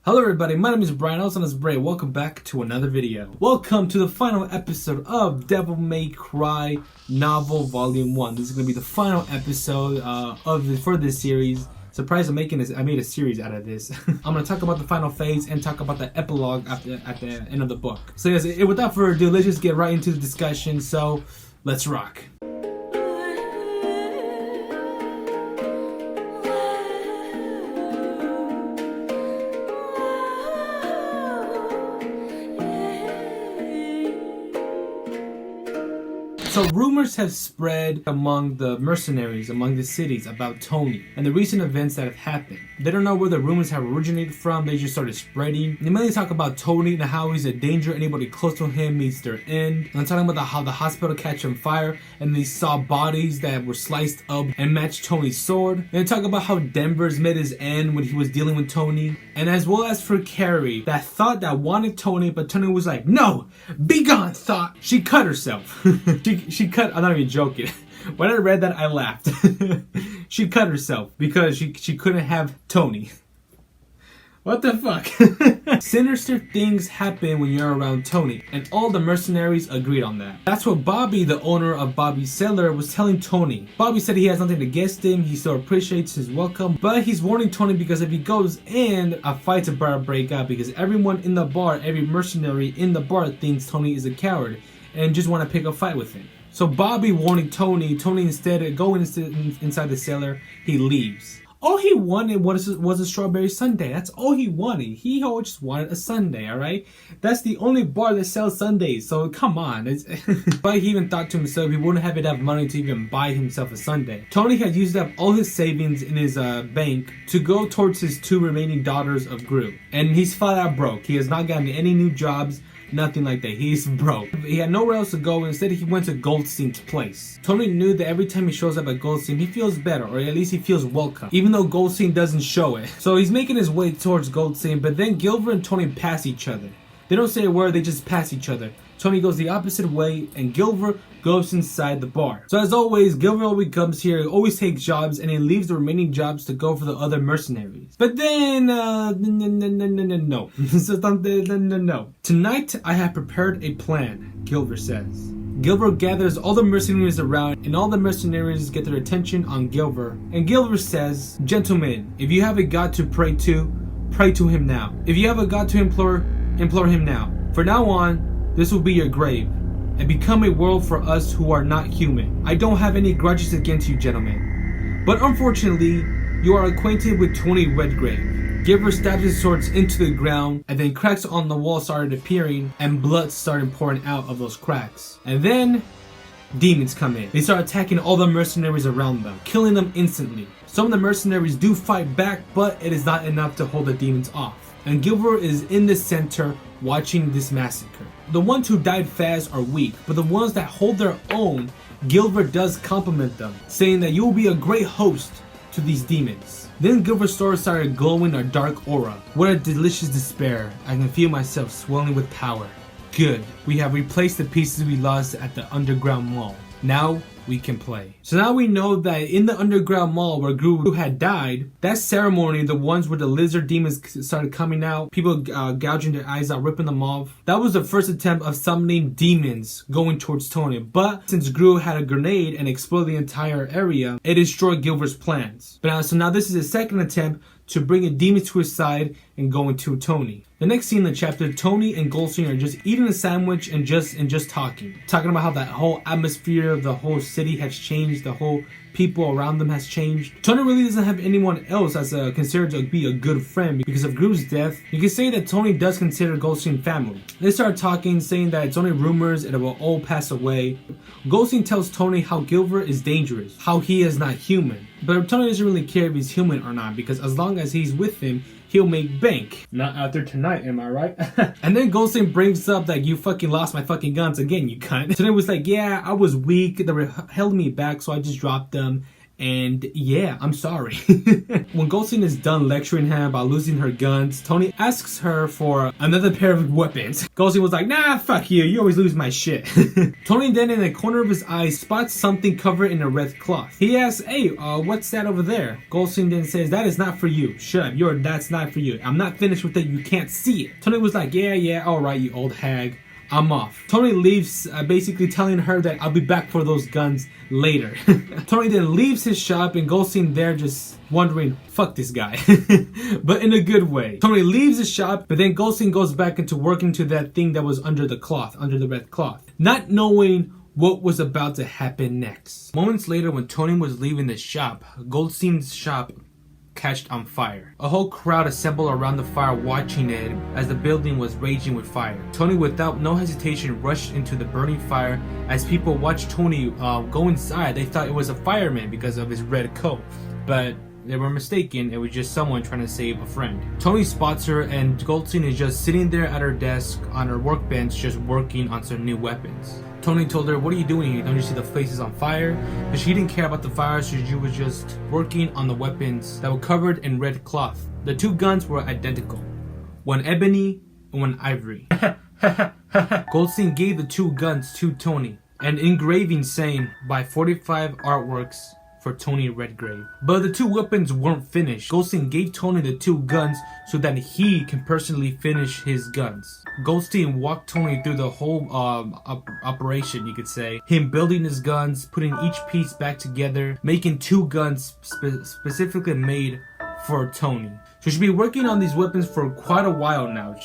Hello everybody, my name is Brian, also known as Bray. Welcome back to another video. Welcome to the final episode of Devil May Cry Novel Volume 1. This is going to be the final episode for this series. Surprised I made a series out of this. I'm going to talk about the final phase and talk about the epilogue at the end of the book. So yes, without further ado, let's just get right into the discussion. So, let's rock. So rumors have spread among the mercenaries, among the cities about Tony and the recent events that have happened. They don't know where the rumors have originated from, they just started spreading. They mainly talk about Tony and how he's a danger, anybody close to him meets their end. And I'm talking about how the hospital catch on fire and they saw bodies that were sliced up and matched Tony's sword. And they talk about how Denver's met his end when he was dealing with Tony. And as well as for Carrie, that thought that wanted Tony, but Tony was like, no, be gone, thought. She cut herself. She cut, I'm not even joking. When I read that, I laughed. She cut herself because she couldn't have Tony. What the fuck? Sinister things happen when you're around Tony, and all the mercenaries agreed on that. That's what Bobby, the owner of Bobby's cellar, was telling Tony. Bobby said he has nothing against him, he still appreciates his welcome, but he's warning Tony because if he goes in, a fight's about to break out because everyone in the bar, every mercenary in the bar thinks Tony is a coward and just want to pick a fight with him. So Bobby warning Tony instead of going inside the cellar, he leaves. All he wanted was a strawberry sundae. That's all he wanted. He just wanted a sundae, alright? That's the only bar that sells sundaes, so come on. But he even thought to himself he wouldn't have enough money to even buy himself a sundae. Tony had used up all his savings in his bank to go towards his two remaining daughters of Gru. And he's flat out broke. He has not gotten any new jobs. Nothing like that. He's broke. He had nowhere else to go. Instead, he went to Goldstein's place. Tony knew that every time he shows up at Goldstein, he feels better, or at least he feels welcome, even though Goldstein doesn't show it. So he's making his way towards Goldstein, but then Gilbert and Tony pass each other. They don't say a word, they just pass each other. Tony goes the opposite way, and Gilbert goes inside the bar. So as always, Gilbert always comes here, always takes jobs, and he leaves the remaining jobs to go for the other mercenaries. But then, no. No. Tonight, I have prepared a plan, Gilbert says. Gilbert gathers all the mercenaries around, and all the mercenaries get their attention on Gilbert. And Gilbert says, gentlemen, if you have a God to pray to him now. If you have a God to implore him now. For now on, this will be your grave, and become a world for us who are not human. I don't have any grudges against you, gentlemen. But unfortunately, you are acquainted with Tony Redgrave. Gilbert stabs his swords into the ground, and then cracks on the wall started appearing, and blood started pouring out of those cracks. And then, demons come in. They start attacking all the mercenaries around them, killing them instantly. Some of the mercenaries do fight back, but it is not enough to hold the demons off. And Gilbert is in the center watching this massacre. The ones who died fast are weak, but the ones that hold their own, Gilbert does compliment them, saying that you will be a great host to these demons. Then Gilbert's sword started glowing a dark aura. What a delicious despair. I can feel myself swelling with power. Good. We have replaced the pieces we lost at the underground mall. Now we can play. So now we know that in the underground mall where Gru had died, that ceremony, the ones where the lizard demons started coming out, people gouging their eyes out, ripping them off, that was the first attempt of summoning demons going towards Tony. But since Gru had a grenade and exploded the entire area, it destroyed Gilbert's plans. But now this is a second attempt to bring a demon to his side and go into Tony. The next scene in the chapter, Tony and Goldstein are just eating a sandwich and just talking about how that whole atmosphere of the whole city has changed, the whole people around them has changed. Tony really doesn't have anyone else as considered to be a good friend because of Gru's death. You can say that Tony does consider Goldstein family. They start talking, saying that it's only rumors and it will all pass away. Goldstein tells Tony how Gilbert is dangerous, how he is not human. But Tony doesn't really care if he's human or not because as long as he's with him, he'll make bank. Not out there tonight, am I right? And then Goldstein brings up that you fucking lost my fucking guns again, you cunt. So then it was like, yeah, I was weak. They held me back, so I just dropped them. And yeah, I'm sorry. When Goldstein is done lecturing him about losing her guns, Tony asks her for another pair of weapons. Goldstein was like, nah, fuck you. You always lose my shit. Tony then in the corner of his eye spots something covered in a red cloth. He asks, hey, what's that over there? Goldstein then says, that is not for you. Shut up. That's not for you. I'm not finished with it. You can't see it. Tony was like, yeah, alright, you old hag. I'm off. Tony leaves, basically telling her that I'll be back for those guns later. Tony then leaves his shop and Goldstein there just wondering, fuck this guy. But in a good way. Tony leaves his shop, but then Goldstein goes back into working to that thing that was under the cloth, under the red cloth. Not knowing what was about to happen next. Moments later when Tony was leaving the shop, Goldstein's shop catched on fire. A whole crowd assembled around the fire watching it as the building was raging with fire. Tony without no hesitation rushed into the burning fire. As people watched Tony go inside, they thought it was a fireman because of his red coat, but they were mistaken. It was just someone trying to save a friend. Tony spots her and Goldstein is just sitting there at her desk on her workbench just working on some new weapons. Tony told her, what are you doing here? Don't you see the places on fire? But she didn't care about the fire, so she was just working on the weapons that were covered in red cloth. The two guns were identical. One ebony and one ivory. Goldstein gave the two guns to Tony. An engraving saying, by 45 artworks for Tony Redgrave. But the two weapons weren't finished. Goldstein gave Tony the two guns so that he can personally finish his guns. Goldstein walked Tony through the whole operation, you could say. Him building his guns, putting each piece back together, making two guns specifically made for Tony. So she's been working on these weapons for quite a while now.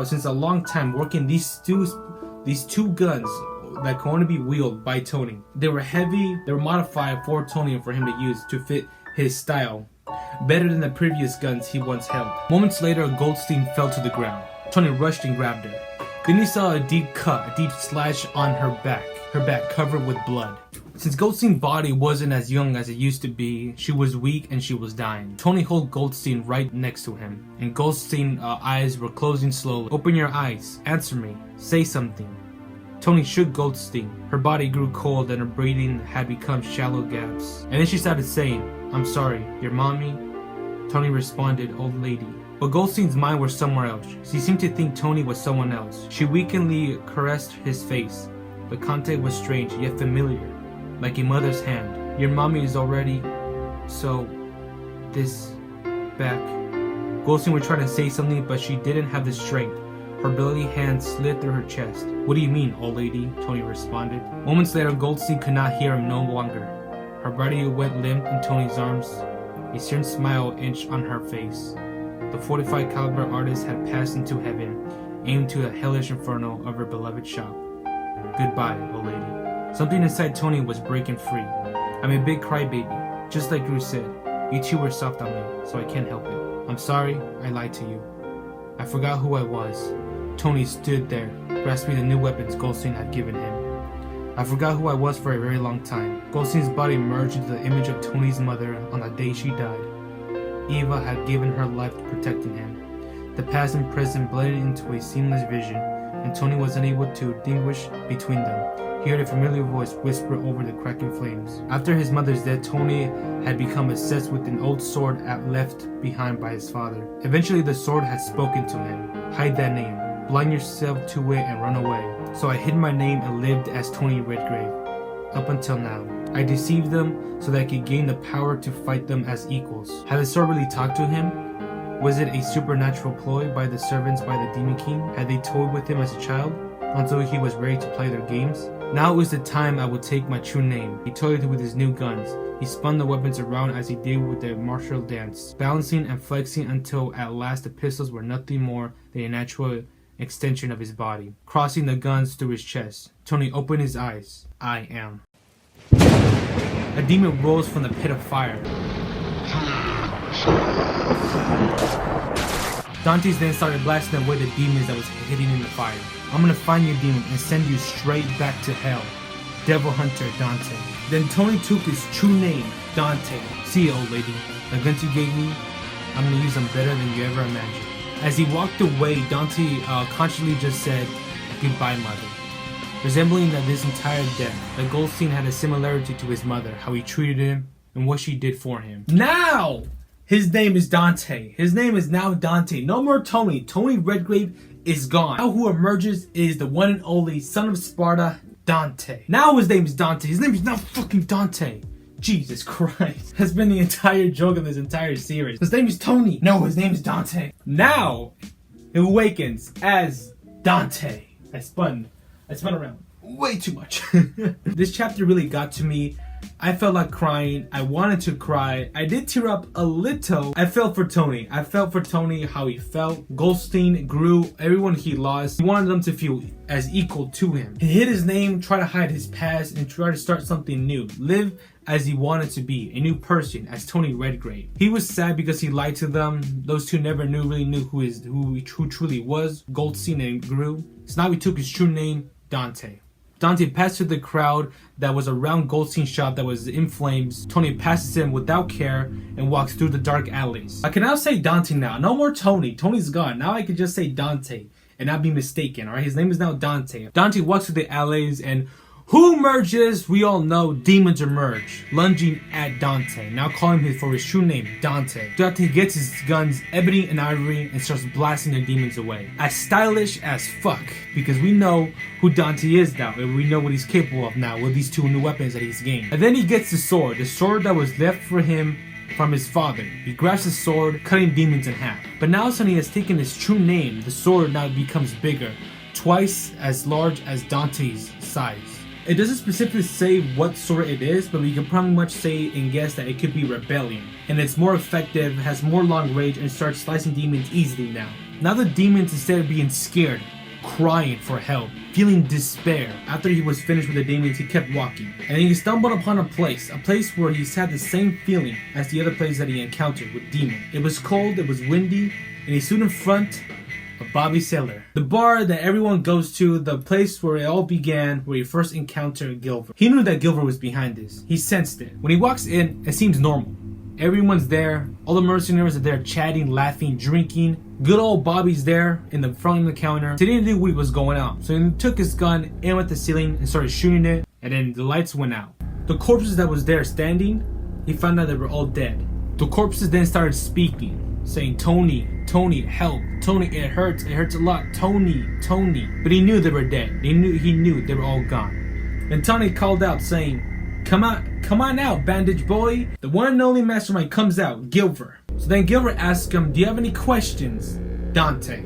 Since a long time, working these two guns that can only be wielded by Tony. They were heavy, they were modified for Tony and for him to use to fit his style. Better than the previous guns he once held. Moments later, Goldstein fell to the ground. Tony rushed and grabbed her. Then he saw a deep cut, a deep slash on her back covered with blood. Since Goldstein's body wasn't as young as it used to be, she was weak and she was dying. Tony held Goldstein right next to him, and Goldstein's eyes were closing slowly. Open your eyes, answer me, say something. Tony shook Goldstein. Her body grew cold and her breathing had become shallow gaps. And then she started saying, I'm sorry, your mommy? Tony responded, old lady. But Goldstein's mind was somewhere else. She seemed to think Tony was someone else. She weakly caressed his face. The contact was strange yet familiar, like a mother's hand. Your mommy is already so this back. Goldstein was trying to say something, but she didn't have the strength. Her bloody hand slid through her chest. What do you mean, old lady? Tony responded. Moments later, Goldstein could not hear him no longer. Her body went limp in Tony's arms. A certain smile inched on her face. The 45 caliber artist had passed into heaven, aimed to the hellish inferno of her beloved shop. Goodbye, old lady. Something inside Tony was breaking free. I'm a big crybaby, just like Drew said. You two were soft on me, so I can't help it. I'm sorry, I lied to you. I forgot who I was. Tony stood there, grasping the new weapons Goldstein had given him. I forgot who I was for a very long time. Goldstein's body merged into the image of Tony's mother on the day she died. Eva had given her life protecting him. The past and present blended into a seamless vision, and Tony was unable to distinguish between them. He heard a familiar voice whisper over the cracking flames. After his mother's death, Tony had become obsessed with an old sword left behind by his father. Eventually, the sword had spoken to him. Hide that name. Blind yourself to it and run away. So I hid my name and lived as Tony Redgrave. Up until now. I deceived them so that I could gain the power to fight them as equals. Had the sword really talked to him? Was it a supernatural ploy by the servants by the Demon King? Had they toyed with him as a child until he was ready to play their games? Now is the time I will take my true name. He toyed with his new guns. He spun the weapons around as he did with the martial dance, balancing and flexing until at last the pistols were nothing more than a natural extension of his body. Crossing the guns through his chest, Tony opened his eyes. I am. A demon rose from the pit of fire. Dantes then started blasting away the demons that was hidden in the fire. I'm gonna find you, demon, and send you straight back to hell. Devil Hunter Dante. Then Tony took his true name, Dante. See you, old lady. The guns you gave me, I'm gonna use them better than you ever imagined. As he walked away, Dante consciously just said, goodbye, mother. Resembling that this entire death, that Goldstein had a similarity to his mother, how he treated him, and what she did for him. Now, his name is Dante. His name is now Dante. No more Tony. Tony Redgrave is gone. Now who emerges is the one and only son of Sparta, Dante. Now his name is Dante. His name is not fucking Dante. Jesus Christ. That's been the entire joke of this entire series. His name is Tony. No, his name is Dante. Now, he awakens as Dante. I spun around way too much. This chapter really got to me. I felt like crying. I wanted to cry. I did tear up a little. I felt for Tony. I felt for Tony, how he felt. Goldstein grew. Everyone he lost, he wanted them to feel as equal to him. He hid his name, tried to hide his past, and try to start something new. Live as he wanted to be, a new person, as Tony Redgrave. He was sad because he lied to them. Those two never really knew who he truly was. Goldstein and Gru. So now he took his true name, Dante. Dante passed through the crowd that was around Goldstein's shop that was in flames. Tony passes him without care and walks through the dark alleys. I can now say Dante now. No more Tony. Tony's gone. Now I can just say Dante and not be mistaken, alright? His name is now Dante. Dante walks through the alleys and who emerges? We all know demons emerge, lunging at Dante, now calling him for his true name, Dante. Dante gets his guns, ebony and ivory, and starts blasting the demons away. As stylish as fuck, because we know who Dante is now, and we know what he's capable of now with these two new weapons that he's gained. And then he gets the sword that was left for him from his father. He grabs his sword, cutting demons in half. But now since he has taken his true name, the sword now becomes bigger, twice as large as Dante's size. It doesn't specifically say what sword it is, but we can probably much say and guess that it could be Rebellion. And it's more effective, has more long range, and starts slicing demons easily now. Now the demons, instead of being scared, crying for help, feeling despair. After he was finished with the demons, he kept walking. And then he stumbled upon a place where he's had the same feeling as the other place that he encountered with demons. It was cold, it was windy, and he stood in front of Bobby's cellar, the bar that everyone goes to, the place where it all began, where he first encountered Gilver. He knew that Gilver was behind this. He sensed it. When he walks in, it seems normal. Everyone's there. All the mercenaries are there chatting, laughing, drinking. Good old Bobby's there in the front of the counter. He didn't know what was going on. So he took his gun, aimed at the ceiling, and started shooting it. And then the lights went out. The corpses that was there standing, he found out they were all dead. The corpses then started speaking, saying, Tony, help. Tony, it hurts a lot. Tony. But he knew they were dead. He knew they were all gone. And Tony called out saying, Come on out, bandage boy. The one and only mastermind comes out, Gilver. So then Gilver asked him, do you have any questions, Dante?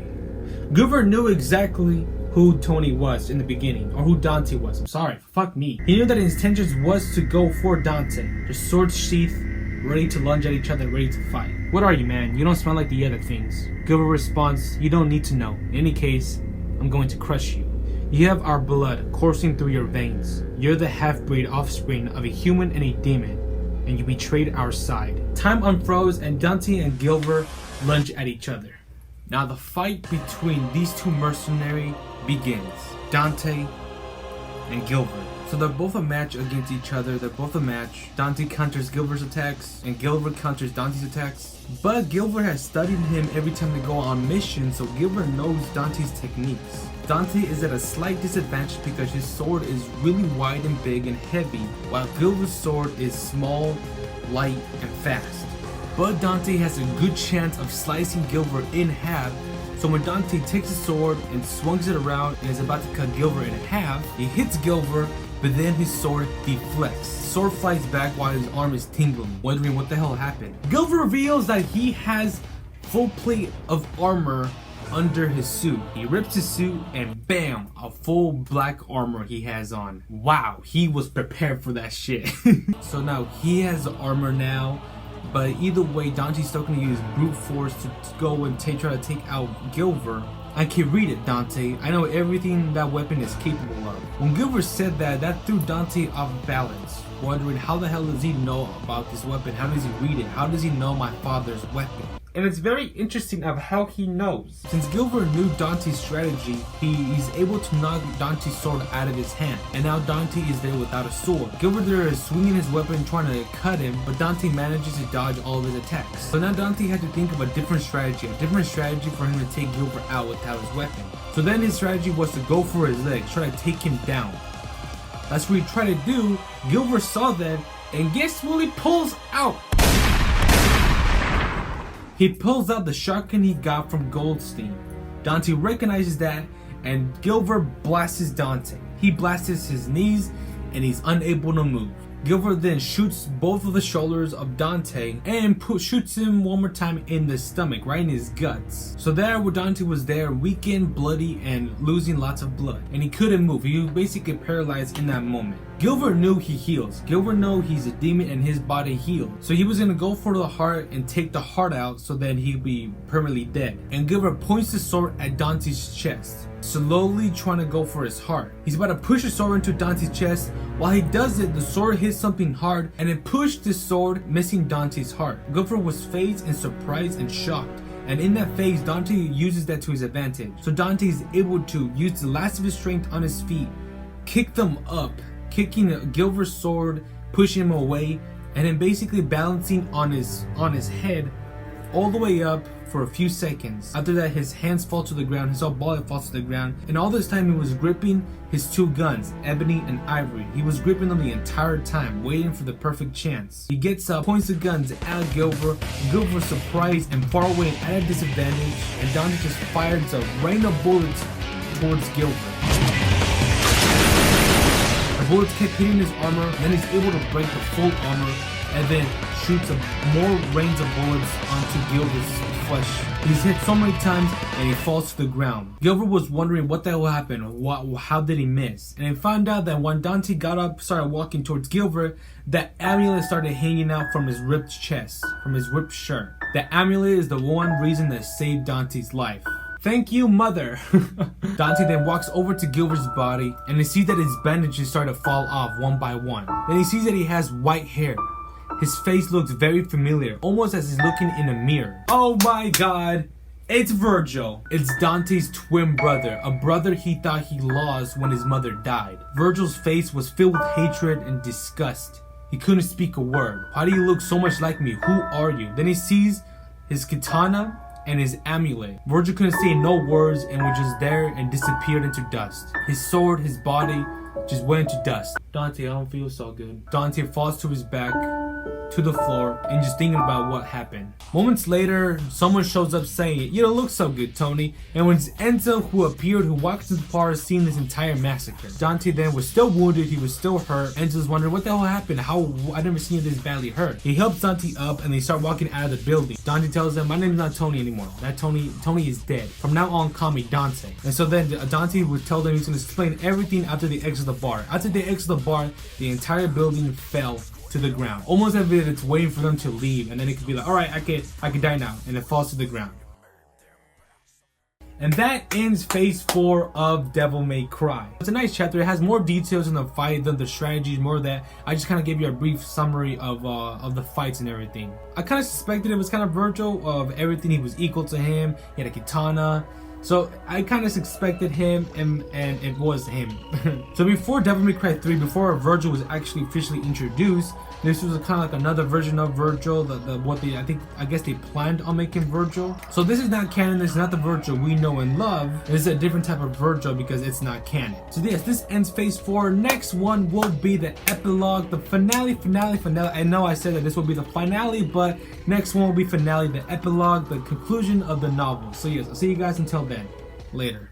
Gilver knew exactly who Tony was in the beginning, or who Dante was. I'm sorry, fuck me. He knew that his intentions was to go for Dante. The sword sheath, ready to lunge at each other, ready to fight. What are you, man? You don't smell like the other things. Gilver responds, you don't need to know. In any case, I'm going to crush you. You have our blood coursing through your veins. You're the half-breed offspring of a human and a demon, and you betrayed our side. Time unfroze and Dante and Gilver lunge at each other. Now the fight between these two mercenaries begins. Dante and Gilver. So they're both a match against each other. Dante counters Gilver's attacks, and Gilver counters Dante's attacks. But Gilver has studied him every time they go on missions, so Gilver knows Dante's techniques. Dante is at a slight disadvantage because his sword is really wide and big and heavy, while Gilver's sword is small, light, and fast. But Dante has a good chance of slicing Gilver in half. So when Dante takes his sword and swings it around and is about to cut Gilver in half, he hits Gilver, but then his sword deflects. The sword flies back while his arm is tingling, wondering what the hell happened. Gilver reveals that he has full plate of armor under his suit. He rips his suit and bam, a full black armor he has on. Wow, he was prepared for that shit. So now he has the armor now. But either way, Dante's still going to use brute force to go and try to take out Gilver. I can read it, Dante. I know everything that weapon is capable of. When Gilver said that threw Dante off balance, wondering how the hell does he know about this weapon? How does he read it? How does he know my father's weapon? And it's very interesting of how he knows. Since Gilver knew Dante's strategy, he's able to knock Dante's sword out of his hand. And now Dante is there without a sword. Gilver there is swinging his weapon trying to cut him, but Dante manages to dodge all of his attacks. So now Dante had to think of a different strategy for him to take Gilver out without his weapon. So then his strategy was to go for his legs, try to take him down. That's what he tried to do. Gilver saw that And guess what he pulls out? He pulls out the shotgun he got from Goldstein. Dante recognizes that, and Gilbert blasts Dante. He blasts his knees and he's unable to move. Gilbert then shoots both of the shoulders of Dante and shoots him one more time in the stomach, right in his guts. So there, where Dante was there, weakened, bloody, and losing lots of blood. And he couldn't move. He was basically paralyzed in that moment. Gilbert knew he heals. Gilbert knew he's a demon and his body healed. So he was gonna go for the heart and take the heart out so that he'd be permanently dead. And Gilbert points the sword at Dante's chest, slowly trying to go for his heart. He's about to push the sword into Dante's chest. While he does it, the sword hits something hard and it pushed the sword, missing Dante's heart. Gilbert was phased and surprised and shocked. And in that phase, Dante uses that to his advantage. So Dante is able to use the last of his strength on his feet, kick them up, kicking Gilbert's sword, pushing him away, and then basically balancing on his head all the way up for a few seconds. After that, his hands fall to the ground, his whole body falls to the ground, and all this time he was gripping his two guns, Ebony and Ivory. He was gripping them the entire time, waiting for the perfect chance. He gets up, points the guns at Gilbert. Gilbert was surprised and far away and at a disadvantage, and Dante just fires a rain of bullets towards Gilbert. The bullets kept hitting his armor, and then he's able to break the full armor, and then shoots more rains of bullets onto Gilbert's flesh. He's hit so many times and he falls to the ground. Gilbert was wondering what the hell happened, how did he miss? And he found out that when Dante got up, started walking towards Gilbert, that amulet started hanging out from his ripped chest, from his ripped shirt. The amulet is the one reason that saved Dante's life. Thank you, mother. Dante then walks over to Gilbert's body and he sees that his bandages start to fall off one by one. Then he sees that he has white hair. His face looks very familiar, almost as he's looking in a mirror. Oh my god, it's Virgil. It's Dante's twin brother, a brother he thought he lost when his mother died. Virgil's face was filled with hatred and disgust. He couldn't speak a word. Why do you look so much like me? Who are you? Then he sees his katana and his amulet. Virgil couldn't say no words and was just there and disappeared into dust. His sword, his body, just went into dust. Dante, I don't feel so good. Dante falls to his back, to the floor, and just thinking about what happened. Moments later, someone shows up saying, "You don't look so good, Tony." And when it's Enzo who appeared, who walked into the bar seeing this entire massacre. Dante then was still wounded, he was still hurt. Enzo's wondering what the hell happened, I never seen you this badly hurt. He helps Dante up and they start walking out of the building. Dante tells him, "My name is not Tony anymore. That Tony is dead. From now on, call me Dante." And so then Dante would tell them he's gonna explain everything after they exit the bar. After they exit the bar, the entire building fell to the ground, almost as if it's waiting for them to leave, and then it could be like, all right, I can die now, and it falls to the ground. And that ends phase 4 of Devil May Cry. It's a nice chapter. It has more details in the fight than the strategies, more of that. I just kind of gave you a brief summary of the fights and everything. I kind of suspected it was kind of Virgil, of everything. He was equal to him. He had a katana. So I kind of suspected him, and it was him. So before Devil May Cry 3, before Virgil was actually officially introduced, this was kind of like another version of Virgil. I guess they planned on making Virgil. So this is not canon. This is not the Virgil we know and love. This is a different type of Virgil because it's not canon. So yes, this ends phase 4. Next one will be the epilogue, the finale. I know I said that this will be the finale, but next one will be finale, the epilogue, the conclusion of the novel. So yes, I'll see you guys until then. Later.